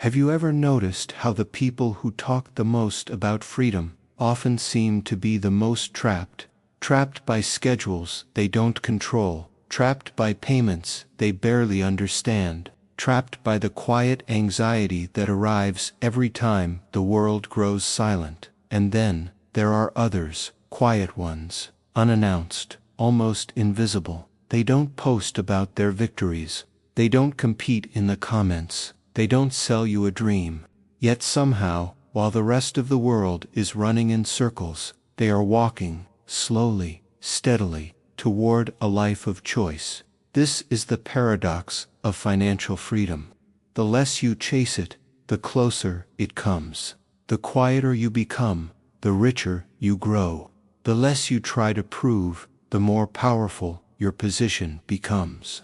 Have you ever noticed how the people who talk the most about freedom often seem to be the most trapped? Trapped by schedules they don't control, trapped by payments they barely understand, trapped by the quiet anxiety that arrives every time the world grows silent. And then, there are others, quiet ones, unannounced, almost invisible. They don't post about their victories. They don't compete in the comments. They don't sell you a dream. Yet somehow, while the rest of the world is running in circles, they are walking, slowly, steadily, toward a life of choice. This is the paradox of financial freedom. The less you chase it, the closer it comes. The quieter you become, the richer you grow. The less you try to prove, the more powerful your position becomes.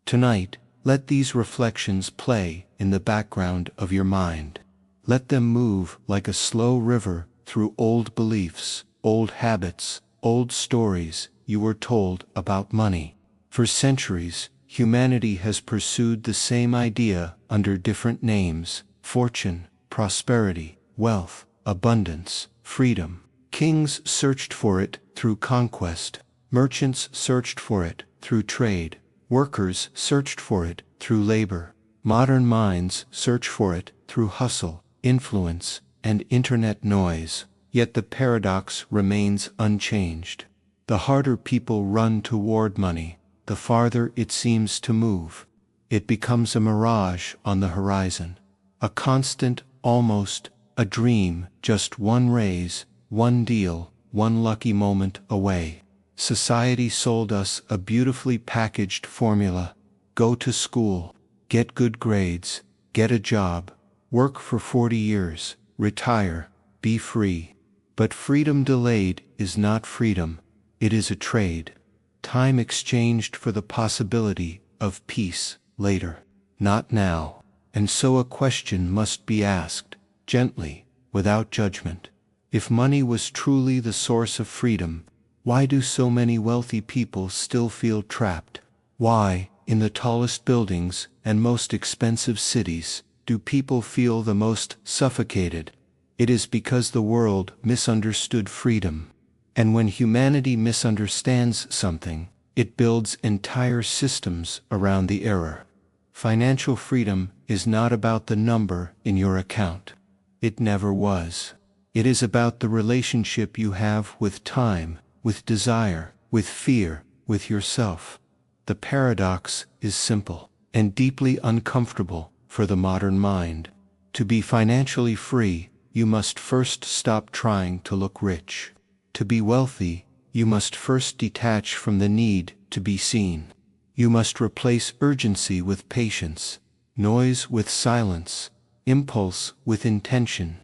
Tonight, let these reflections play in the background of your mind. Let them move like a slow river through old beliefs, old habits, old stories you were told about money. For centuries, humanity has pursued the same idea under different names: fortune, prosperity, wealth, abundance, freedom. Kings searched for it through conquest. Merchants searched for it through trade. Workers searched for it through labor. Modern minds search for it through hustle, influence, and internet noise. Yet the paradox remains unchanged. The harder people run toward money, the farther it seems to move. It becomes a mirage on the horizon. A constant, almost, a dream, just one raise, one deal, one lucky moment away. Society sold us a beautifully packaged formula: go to school, get good grades, get a job, work for 40 years, retire, be free. But freedom delayed is not freedom, it is a trade. Time exchanged for the possibility of peace later, not now. And so a question must be asked, gently, without judgment. If money was truly the source of freedom, why do so many wealthy people still feel trapped? Why, in the tallest buildings and most expensive cities, do people feel the most suffocated? It is because the world misunderstood freedom. And when humanity misunderstands something, it builds entire systems around the error. Financial freedom is not about the number in your account. It never was. It is about the relationship you have with time, with desire, with fear, with yourself. The paradox is simple and deeply uncomfortable for the modern mind. To be financially free, you must first stop trying to look rich. To be wealthy, you must first detach from the need to be seen. You must replace urgency with patience, noise with silence, impulse with intention.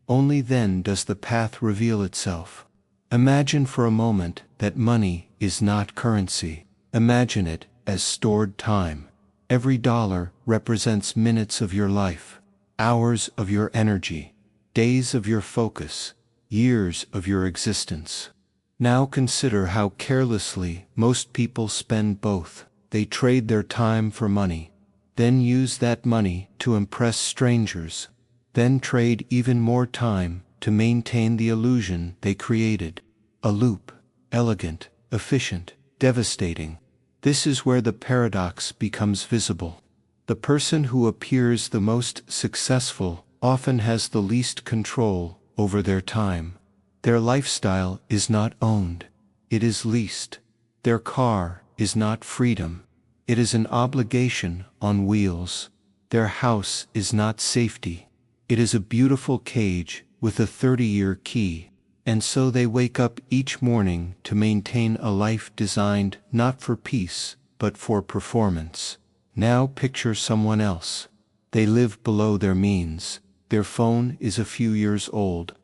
Only then does the path reveal itself. Imagine for a moment that money is not currency. Imagine it as stored time. Every dollar represents minutes of your life, hours of your energy, days of your focus, years of your existence. Now consider how carelessly most people spend both. They trade their time for money, then use that money to impress strangers, then trade even more time to maintain the illusion they created. A loop, elegant, efficient, devastating. This is where the paradox becomes visible. The person who appears the most successful often has the least control over their time. Their lifestyle is not owned, it is leased. Their car is not freedom, it is an obligation on wheels. Their house is not safety, it is a beautiful cage with a 30-year key. And so they wake up each morning to maintain a life designed not for peace, but for performance. Now picture someone else. They live below their means. Their phone is a few years old.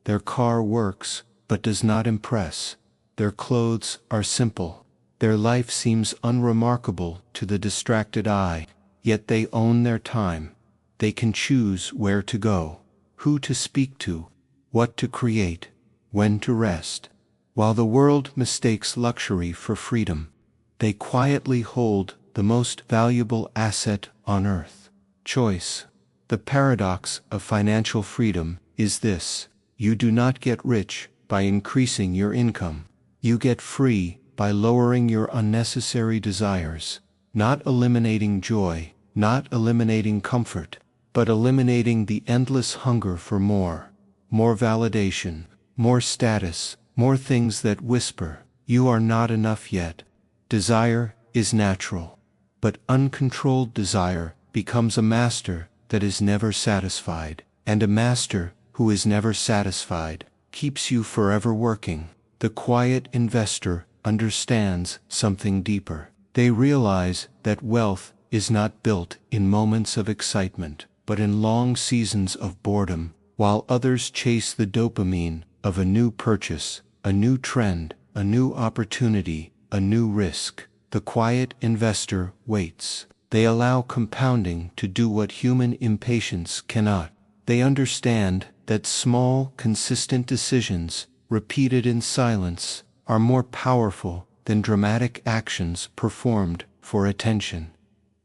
Their car works, but does not impress. Their clothes are simple. Their life seems unremarkable to the distracted eye, yet they own their time. They can choose where to go, who to speak to, what to create, when to rest. While the world mistakes luxury for freedom, they quietly hold the most valuable asset on earth: choice. The paradox of financial freedom is this: you do not get rich by increasing your income. You get free by lowering your unnecessary desires, not eliminating joy, not eliminating comfort, but eliminating the endless hunger for more. More validation, more status, more things that whisper, "You are not enough yet." Desire is natural, but uncontrolled desire becomes a master that is never satisfied, and a master who is never satisfied keeps you forever working. The quiet investor understands something deeper. They realize that wealth is not built in moments of excitement, but in long seasons of boredom, while others chase the dopamine of a new purchase, a new trend, a new opportunity, a new risk. The quiet investor waits. They allow compounding to do what human impatience cannot. They understand that small, consistent decisions, repeated in silence, are more powerful than dramatic actions performed for attention.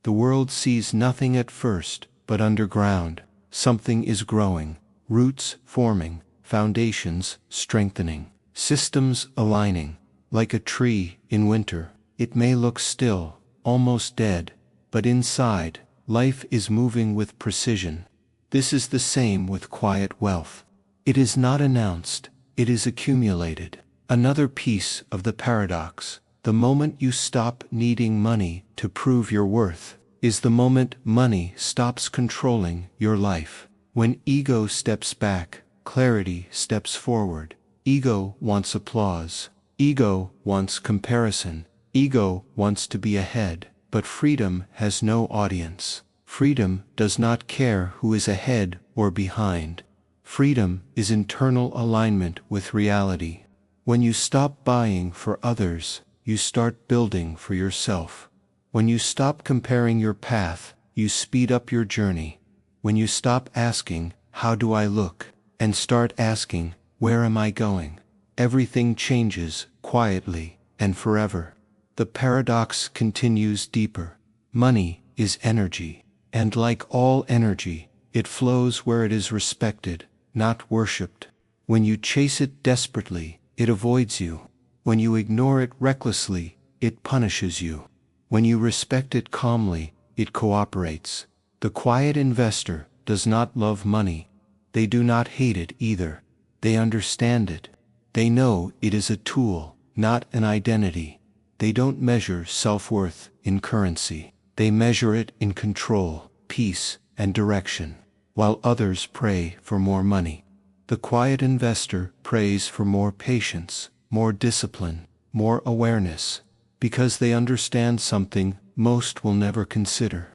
The world sees nothing at first, but underground, something is growing, roots forming, foundations strengthening, systems aligning. Like a tree in winter, it may look still, almost dead, but inside, life is moving with precision. This is the same with quiet wealth. It is not announced, it is accumulated. Another piece of the paradox: the moment you stop needing money to prove your worth, is the moment money stops controlling your life. When ego steps back, clarity steps forward. Ego wants applause. Ego wants comparison. Ego wants to be ahead. But freedom has no audience. Freedom does not care who is ahead or behind. Freedom is internal alignment with reality. When you stop buying for others, you start building for yourself. When you stop comparing your path, you speed up your journey. When you stop asking, "How do I look?" and start asking, "Where am I going?" everything changes quietly and forever. The paradox continues deeper. Money is energy, and like all energy, it flows where it is respected, not worshipped. When you chase it desperately, it avoids you. When you ignore it recklessly, it punishes you. When you respect it calmly, it cooperates. The quiet investor does not love money. They do not hate it either. They understand it. They know it is a tool, not an identity. They don't measure self-worth in currency. They measure it in control, peace, and direction. While others pray for more money, the quiet investor prays for more patience, more discipline, more awareness, because they understand something most will never consider.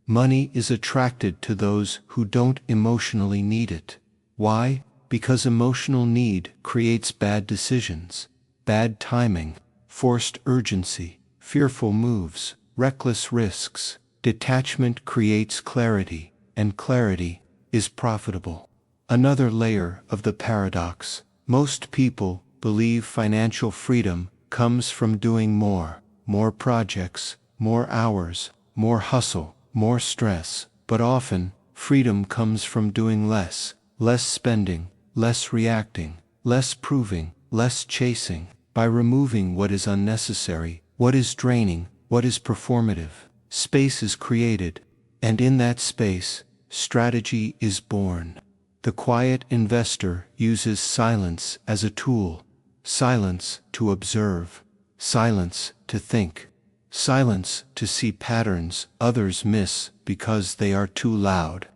Money is attracted to those who don't emotionally need it. Why? Because emotional need creates bad decisions, bad timing, forced urgency, fearful moves, reckless risks. Detachment creates clarity, and clarity is profitable. Another layer of the paradox: most people believe financial freedom comes from doing more projects, more hours, more hustle, more stress. But often, freedom comes from doing less spending, less reacting, less proving, less chasing. By removing what is unnecessary, what is draining, what is performative, space is created, and in that space, strategy is born. The quiet investor uses silence as a tool. Silence to observe, silence to think, silence to see patterns others miss because they are too loud.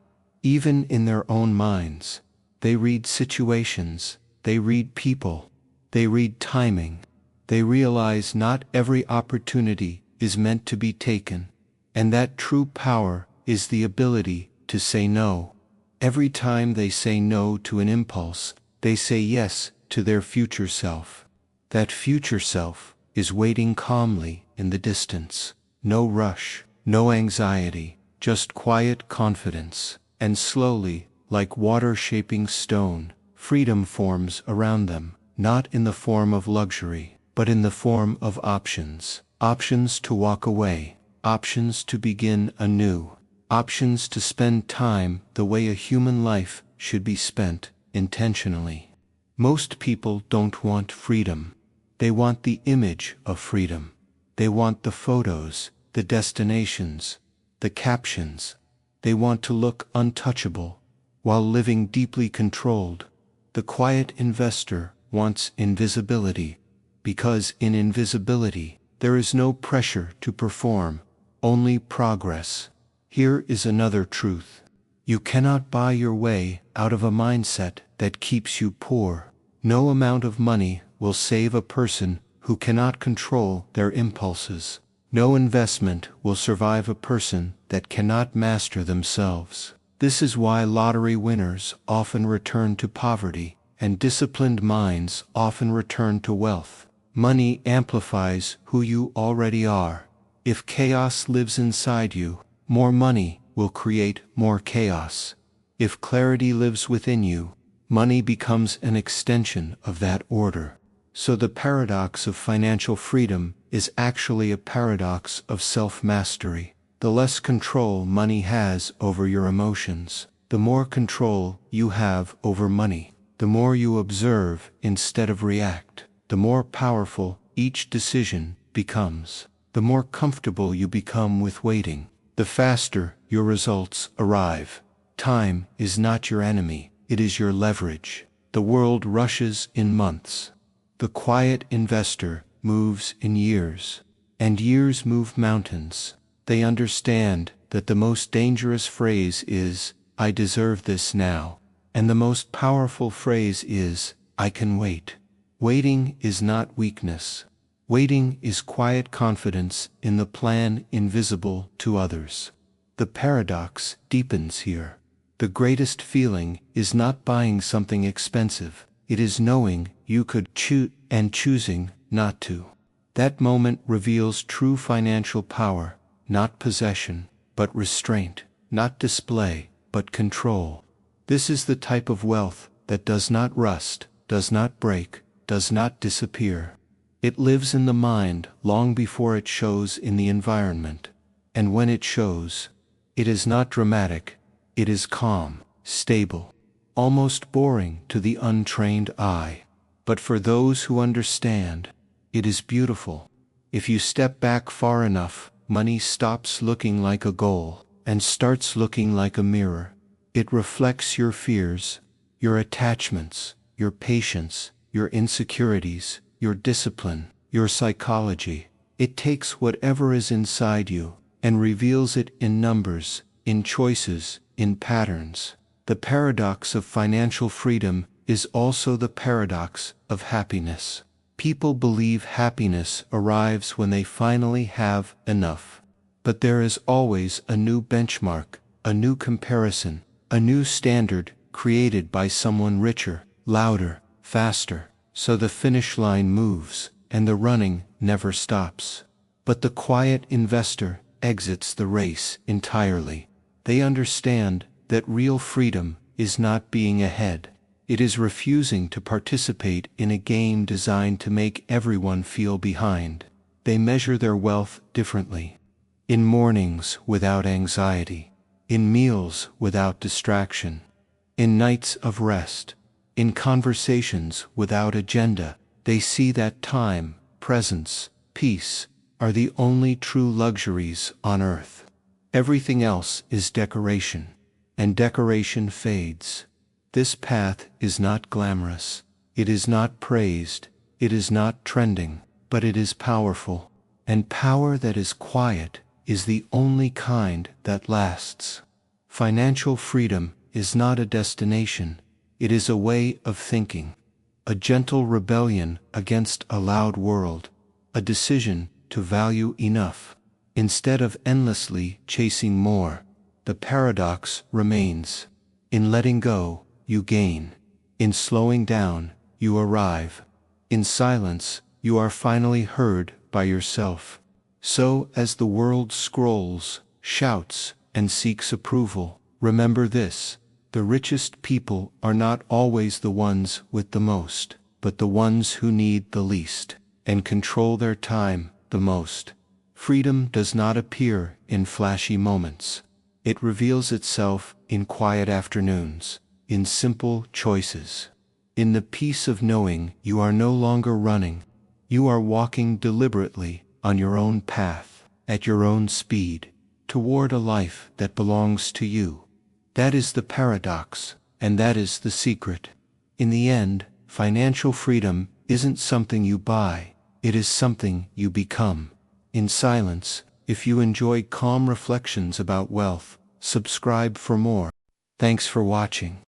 Even in their own minds, they read situations, they read people, they read timing. They realize not every opportunity is meant to be taken, and that true power is the ability to say no. Every time they say no to an impulse, they say yes to their future self. That future self is waiting calmly in the distance. No rush, no anxiety, just quiet confidence. And slowly, like water shaping stone, freedom forms around them, not in the form of luxury, but in the form of options. Options to walk away, options to begin anew. options to spend time the way a human life should be spent, intentionally. Most people don't want freedom. They want the image of freedom. They want the photos, the destinations, the captions. They want to look untouchable, while living deeply controlled. The quiet investor wants invisibility, because in invisibility, there is no pressure to perform, only progress. Here is another truth. You cannot buy your way out of a mindset that keeps you poor. No amount of money will save a person who cannot control their impulses. No investment will survive a person that cannot master themselves. This is why lottery winners often return to poverty, and disciplined minds often return to wealth. Money amplifies who you already are. If chaos lives inside you, more money will create more chaos. If clarity lives within you, money becomes an extension of that order. So the paradox of financial freedom is actually a paradox of self-mastery. The less control money has over your emotions, the more control you have over money. The more you observe instead of react, the more powerful each decision becomes. The more comfortable you become with waiting, the faster your results arrive. Time is not your enemy, it is your leverage. The world rushes in months. The quiet investor moves in years, and years move mountains. They understand that the most dangerous phrase is, "I deserve this now," and the most powerful phrase is, "I can wait." Waiting is not weakness. Waiting is quiet confidence in the plan invisible to others. The paradox deepens here. The greatest feeling is not buying something expensive. It is knowing you could choose and choosing not to. That moment reveals true financial power, not possession, but restraint, not display, but control. This is the type of wealth that does not rust, does not break, does not disappear. It lives in the mind long before it shows in the environment. And when it shows, it is not dramatic, it is calm, stable, almost boring to the untrained eye. But for those who understand, it is beautiful. If you step back far enough, money stops looking like a goal and starts looking like a mirror. It reflects your fears, your attachments, your patience, your insecurities, your discipline, your psychology. It takes whatever is inside you and reveals it in numbers, in choices, in patterns. The paradox of financial freedom is also the paradox of happiness. People believe happiness arrives when they finally have enough. But there is always a new benchmark, a new comparison, a new standard created by someone richer, louder, faster. So the finish line moves, and the running never stops. But the quiet investor exits the race entirely. They understand that real freedom is not being ahead. It is refusing to participate in a game designed to make everyone feel behind. They measure their wealth differently. In mornings without anxiety. In meals without distraction. In nights of rest. In conversations without agenda. They see that time, presence, peace are the only true luxuries on earth. Everything else is decoration, and decoration fades. This path is not glamorous, it is not praised, it is not trending, but it is powerful. And power that is quiet is the only kind that lasts. Financial freedom is not a destination, it is a way of thinking. A gentle rebellion against a loud world, a decision to value enough. Instead of endlessly chasing more, the paradox remains. In letting go, you gain. In slowing down, you arrive. In silence, you are finally heard by yourself. So as the world scrolls, shouts, and seeks approval, remember this: the richest people are not always the ones with the most, but the ones who need the least, and control their time the most. Freedom does not appear in flashy moments. It reveals itself in quiet afternoons, in simple choices, in the peace of knowing you are no longer running. You are walking deliberately on your own path, at your own speed, toward a life that belongs to you. That is the paradox, and that is the secret. In the end, financial freedom isn't something you buy, it is something you become. In silence, if you enjoy calm reflections about wealth, subscribe for more. Thanks for watching.